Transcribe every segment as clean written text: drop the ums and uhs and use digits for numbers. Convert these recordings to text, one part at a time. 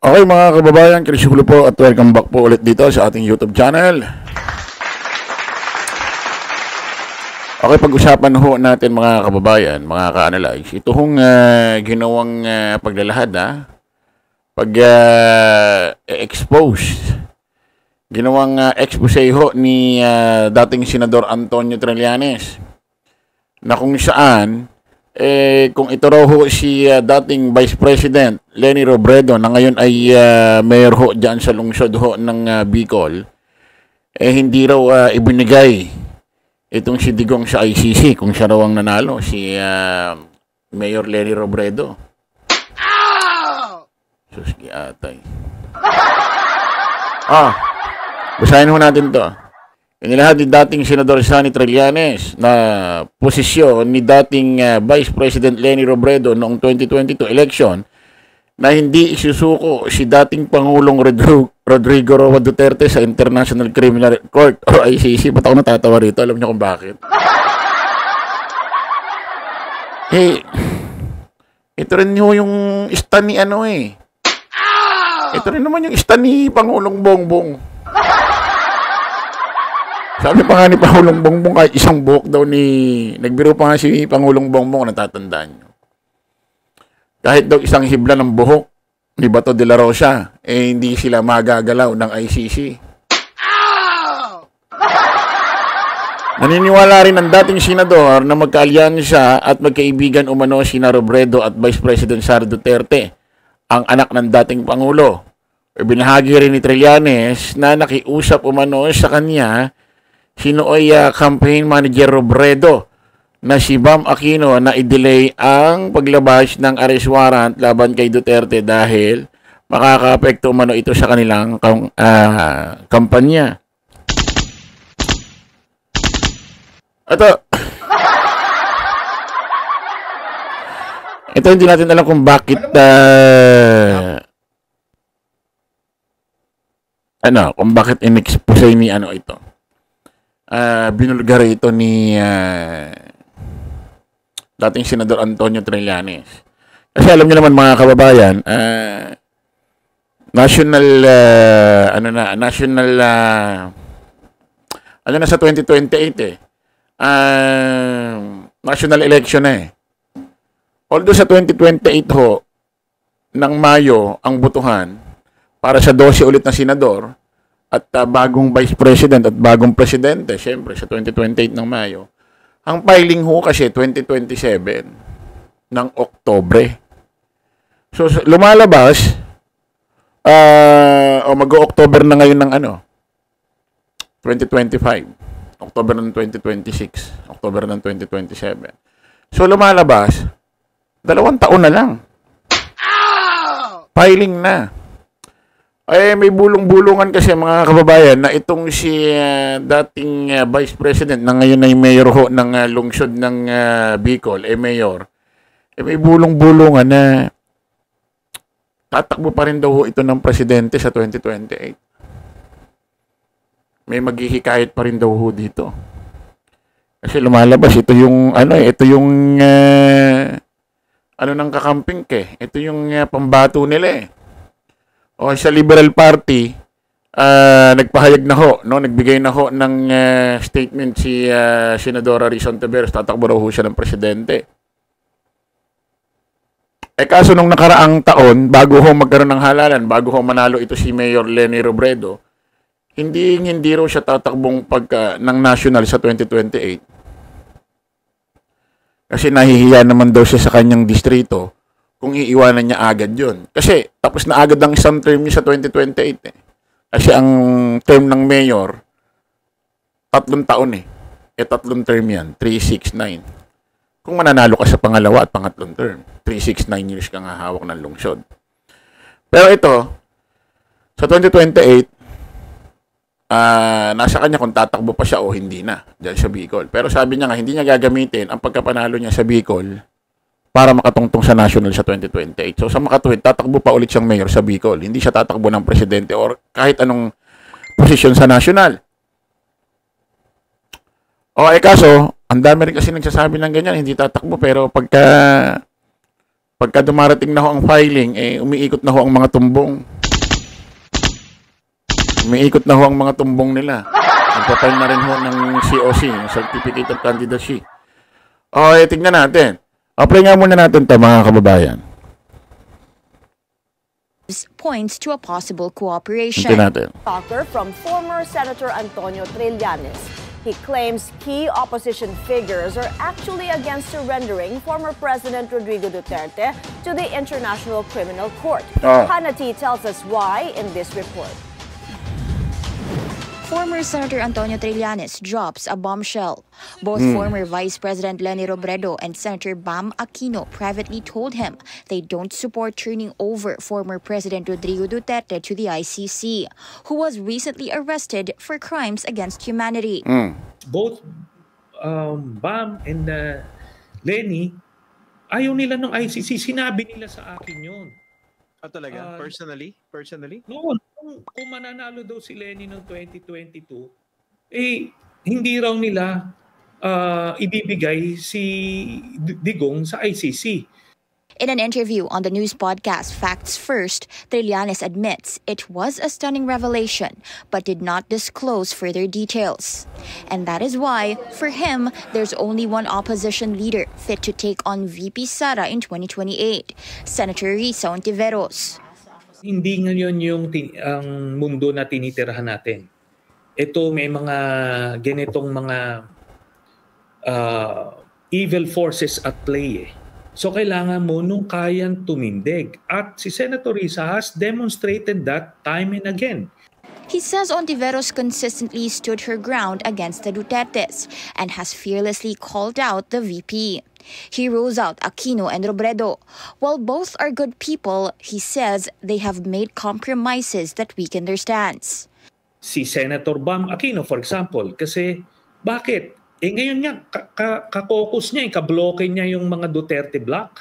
Okay mga kababayan, Chris Hulo po at welcome back po ulit dito sa ating YouTube channel. Okay, pag-usapan ho natin mga kababayan, mga ka-analyze, ito hong ginawang paglalahad pag-expose, ginawang expose ho ni dating Senador Antonio Trillanes na kung saan kung ito raw ho si dating Vice President Leni Robredo na ngayon ay mayor ho dyan sa lungsod ho ng Bicol, hindi raw ibinigay itong si Digong sa ICC kung siya raw ang nanalo, si Mayor Leni Robredo. Suski atay. Basahin ho natin to. Inilahad ni dating Senador Sonny Trillanes na posisyon ni dating Vice President Leni Robredo noong 2022 election na hindi isusuko si dating Pangulong Rodrigo Roa Duterte sa International Criminal Court o ICC. Ba't ako natatawa rito? Alam niyo kung bakit? Ito rin yung ista ni Ito rin naman yung ista ni Pangulong Bongbong. Sabi pa nga ni Pangulong Bongbong, kahit isang buhok daw nagbiro pa nga si Pangulong Bongbong, natatandaan nyo. Kahit daw isang hibla ng buhok ni Bato de la Rosa, hindi sila magagalaw ng ICC. Naniniwala rin ang dating senador na magkaalyansa at magkaibigan umano sina Robredo at Vice President Sara Duterte, ang anak ng dating Pangulo. Binahagi rin ni Trillanes na nakiusap umano sa kanya sinooy campaign manager Robredo na si Bam Aquino na i-delay ang paglabas ng arrest warrant laban kay Duterte dahil makaka-apekto umano ito sa kanilang kampanya. Ito hindi natin alam kung bakit kung bakit in-expose ni ito. Binulgar ito ni dating Senador Antonio Trillanes. Kasi alam niyo naman mga kababayan, national sa 2028 national election Although sa 2028 ho ng Mayo ang butuhan para sa 12 ulit na senador at bagong Vice President at bagong Presidente, syempre sa 2028 ng Mayo. Ang filing ho kasi 2027 ng Oktobre. So lumalabas mag-October na ngayon ng 2025. October ng 2026, October ng 2027. So lumalabas 2 taon na lang. Filing na. May bulong-bulungan kasi mga kababayan na itong si dating Vice President na ngayon ay mayor ho ng lungsod ng Bicol, mayor. May bulong-bulungan na tatakbo pa rin daw ho ito ng presidente sa 2028. May maghihikayat pa rin daw ho dito. Kasi lumalabas ito yung ng kakamping Ito yung pambato nila O sa Liberal Party, nagpahayag na ho, nagbigay na ho ng statement si Senadora Rizon Tiveros, tatakbo raw ho siya ng presidente. Kaso nung nakaraang taon, bago ho magkaroon ng halalan, bago ho manalo ito si Mayor Leni Robredo, hindi raw siya tatakbong ng national sa 2028. Kasi nahihiya naman daw siya sa kanyang distrito kung iiwanan niya agad yun. Kasi tapos na agad ang isang term niya sa 2028 Kasi ang term ng mayor, 3 taon 3 term yan, 3, 6, 9. Kung mananalo ka sa pangalawa at pangatlong term, 3, 6, 9 years ka nga hawak ng lungsod. Pero ito, sa 2028, nasa kanya kung tatakbo pa siya o hindi na dyan sa Bicol. Pero sabi niya nga, hindi niya gagamitin ang pagkapanalo niya sa Bicol para makatungtong sa national sa 2028. So sa makatuwid, tatakbo pa ulit siyang mayor sa Bicol. Hindi siya tatakbo ng presidente or kahit anong posisyon sa national. Kaso, ang dami rin kasi nagsasabi ng ganyan, hindi tatakbo. Pero pagka Pagka dumarating na ho ang filing, umiikot na ho ang mga tumbong. Umiikot na ho ang mga tumbong nila. Nagpapile na rin ho ng COC, ng Certificate of Candidacy. Tignan natin. Apply nga muna natin ito, mga kababayan. Points to a possible cooperation. Talker from former Senator Antonio Trillanes. He claims key opposition figures are actually against surrendering former President Rodrigo Duterte to the International Criminal Court. Hannity tells us why in this report. Former Senator Antonio Trillanes drops a bombshell. Both former Vice President Leni Robredo and Senator Bam Aquino privately told him they don't support turning over former President Rodrigo Duterte to the ICC, who was recently arrested for crimes against humanity. Both Bam and Leni, ayaw nila ng ICC. Sinabi nila sa akin yun. Talaga? Personally? Noon, kung mananalo daw si Leni noong 2022, hindi raw nila ibibigay si Digong sa ICC. In an interview on the news podcast Facts First, Trillanes admits it was a stunning revelation, but did not disclose further details. And that is why, for him, there's only one opposition leader fit to take on VP Sara in 2028, Senator Risa Hontiveros. Hindi ngayon yung ang mundo na tinitirahan natin. Ito may mga ganitong mga evil forces at play. So kailangan mo nung kayang tumindig. At si Senator Risa has demonstrated that time and again. He says Hontiveros consistently stood her ground against the Dutertes and has fearlessly called out the VP. He rules out Aquino and Robredo. While both are good people, he says they have made compromises that weaken their stance. Si Senator Bam Aquino, for example, kasi bakit? Ngayon niya, kakokus niya, kabloke niya yung mga Duterte block.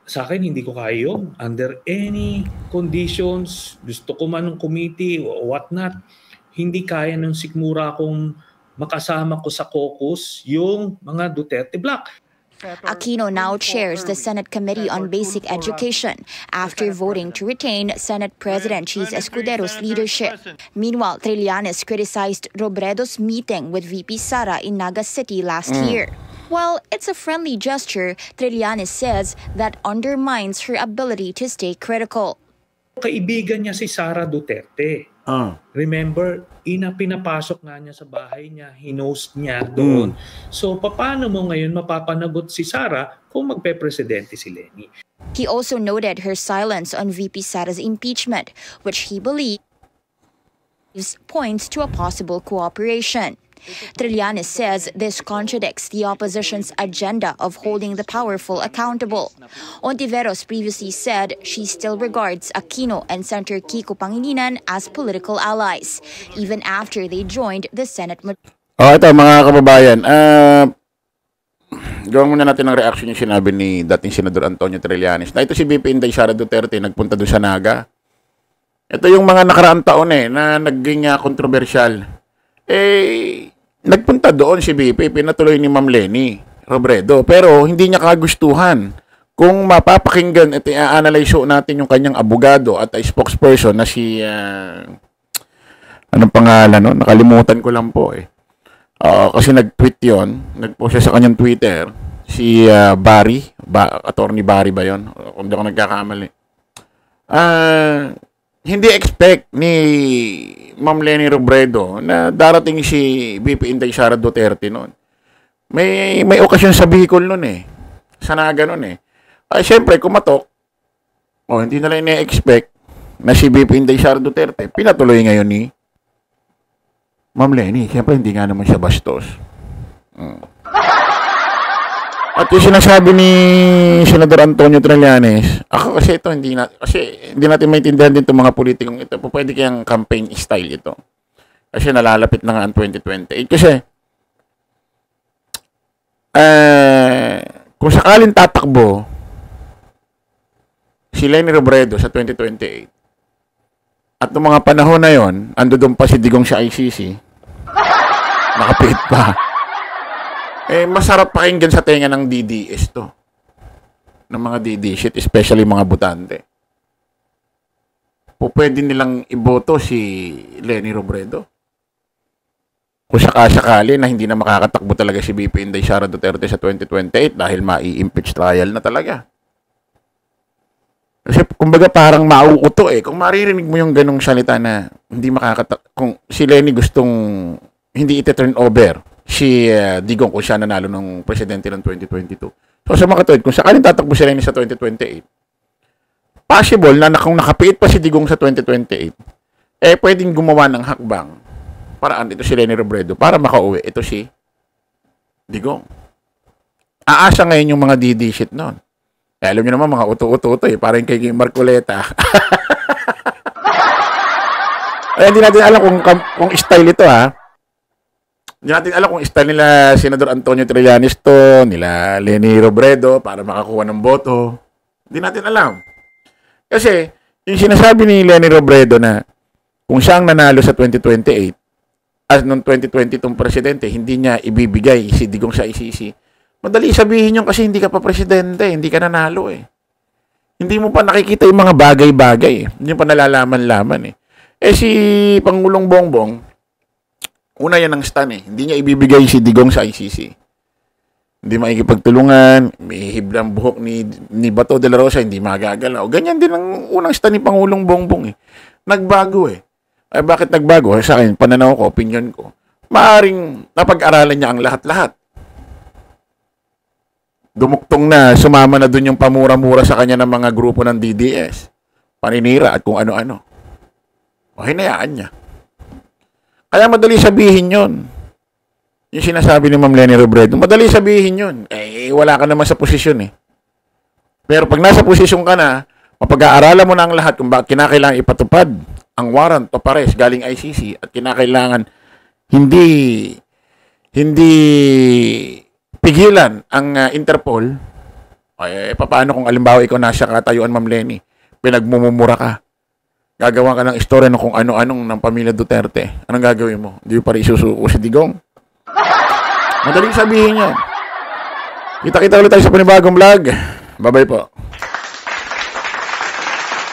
Sa akin, hindi ko kaya yun. Under any conditions, gusto ko man ng committee o whatnot, hindi kaya ng sikmura kung makasama ko sa caucus yung mga Duterte block. Aquino now chairs the Senate Committee on Basic Education after voting to retain Senate President Cheese Escudero's leadership. Meanwhile, Trillanes criticized Robredo's meeting with VP Sara in Naga City last year. While it's a friendly gesture, Trillanes says that undermines her ability to stay critical. Kaibigan niya si Sara Duterte. Remember, pinapasok nga niya sa bahay niya, hinost niya doon. So, paano mo ngayon mapapanagot si Sara kung magpe-presidente si Leni? He also noted her silence on VP Sara's impeachment, which he believes points to a possible cooperation. Trillanes says this contradicts the opposition's agenda of holding the powerful accountable. Hontiveros previously said she still regards Aquino and Senator Kiko Pangilinan as political allies, even after they joined the Senate. Ito mga kababayan, gawin muna natin ang reaction yung sinabi ni dating Senador Antonio Trillanes. Na ito si VP Inday Sara Duterte, nagpunta doon sa Naga. Ito yung mga nakaraang taon na naging kontrobersyal. Nagpunta doon si VP, pinatuloy ni Ma'am Leni Robredo, pero hindi niya kagustuhan. Kung mapapakinggan at i-analyze natin yung kanyang abogado at spokesperson na si anong pangalan no? Nakalimutan ko lang po kasi nag-tweet yon, nag-post siya sa kanyang Twitter, si Barry, Attorney Barry ba yon? Kung di ako nagkakamali. Hindi expect ni Ma'am Leni Robredo na darating si VP Inday Sara Duterte noon. May okasyon sa Bicol noon Sa Naga noon Siyempre, kumatok. Hindi na lang ina-expect na si VP Inday Sara Duterte pinatuloy ngayon ni Ma'am Leni. Siyempre, hindi nga naman siya bastos. At yung sinasabi ni Senador Antonio Trillanes, ako kasi ito, hindi natin maintindihan din itong mga politikong ito. Pwede kayang campaign style ito. Kasi nalalapit na nga ang 2028. Kasi, kung sakaling tatakbo si Leni Robredo sa 2028, at noong mga panahon na yon, ando doon pa si Digong sa ICC, nakapit pa. Masarap pakinggan sa tenga ng DDS to. ng mga didishit, especially mga butante. Po pwede nilang iboto si Leni Robredo. Kung sakasakali na hindi na makakatakbo talaga si VP Inday Sara Duterte sa 2028 dahil mai-impeach trial na talaga. Kasi kumbaga parang mauuto eh. Kung maririnig mo yung ganong salita na hindi kung si Leni gustong hindi ite-turn over si Digong kung siya nanalo ng presidente ng 2022. So sa mga katuwid, kung sakaling tatakbo si Leni sa 2028, possible na kung nakapiit pa si Digong sa 2028, pwedeng gumawa ng hakbang paraan ito si Leni Robredo para makauwi ito si Digong. Aasa ngayon yung mga didishit noon. Alam niyo naman, mga uto-uto parang kay Marcoleta. Ay, hindi natin alam kung style ito, ha. Hindi natin alam kung style nila Senador Antonio Trillanes to, nila Leni Robredo para makakuha ng boto. Hindi natin alam. Kasi, yung sinasabi ni Leni Robredo na kung siyang nanalo sa 2028, as noong 2020 itong presidente, hindi niya ibibigay si Digong sa ICC. Madali sabihin yun kasi hindi ka pa presidente, hindi ka nanalo eh. Hindi mo pa nakikita yung mga bagay-bagay eh. Hindi mo pa nalalaman-laman eh. Si Pangulong Bongbong, una yan ang stand eh. Hindi niya ibibigay si Digong sa ICC. Hindi makikipagtulungan, may hiblang buhok ni Bato de la Rosa, hindi magagalaw. Ganyan din ang unang stand ni Pangulong Bongbong eh. Nagbago eh. Ay bakit nagbago? Sa akin, pananaw ko, opinion ko. Maaring napag-aralan niya ang lahat-lahat. Dumuktong na, sumama na dun yung pamura-mura sa kanya ng mga grupo ng DDS. Paninira at kung ano-ano. O, hinayaan niya. Kaya madali sabihin yun. Yung sinasabi ni Ma'am Leni Robredo, madali sabihin yun. Wala ka naman sa posisyon eh. Pero pag nasa posisyon ka na, mapag-aaralan mo na ang lahat kung bakit kinakailangan ipatupad ang warrant o pares galing ICC at kinakailangan hindi pigilan ang Interpol, paano kung alimbawa ikaw nasa katayuan, Ma'am Leni, pinagmumura ka, gagawa ka ng istorya ng kung ano-anong ng pamilya Duterte, anong gagawin mo? Hindi pa rin isusuko si Digong? Madaling sabihin yan. Kita-kita ulit tayo sa panibagong vlog. Bye-bye po.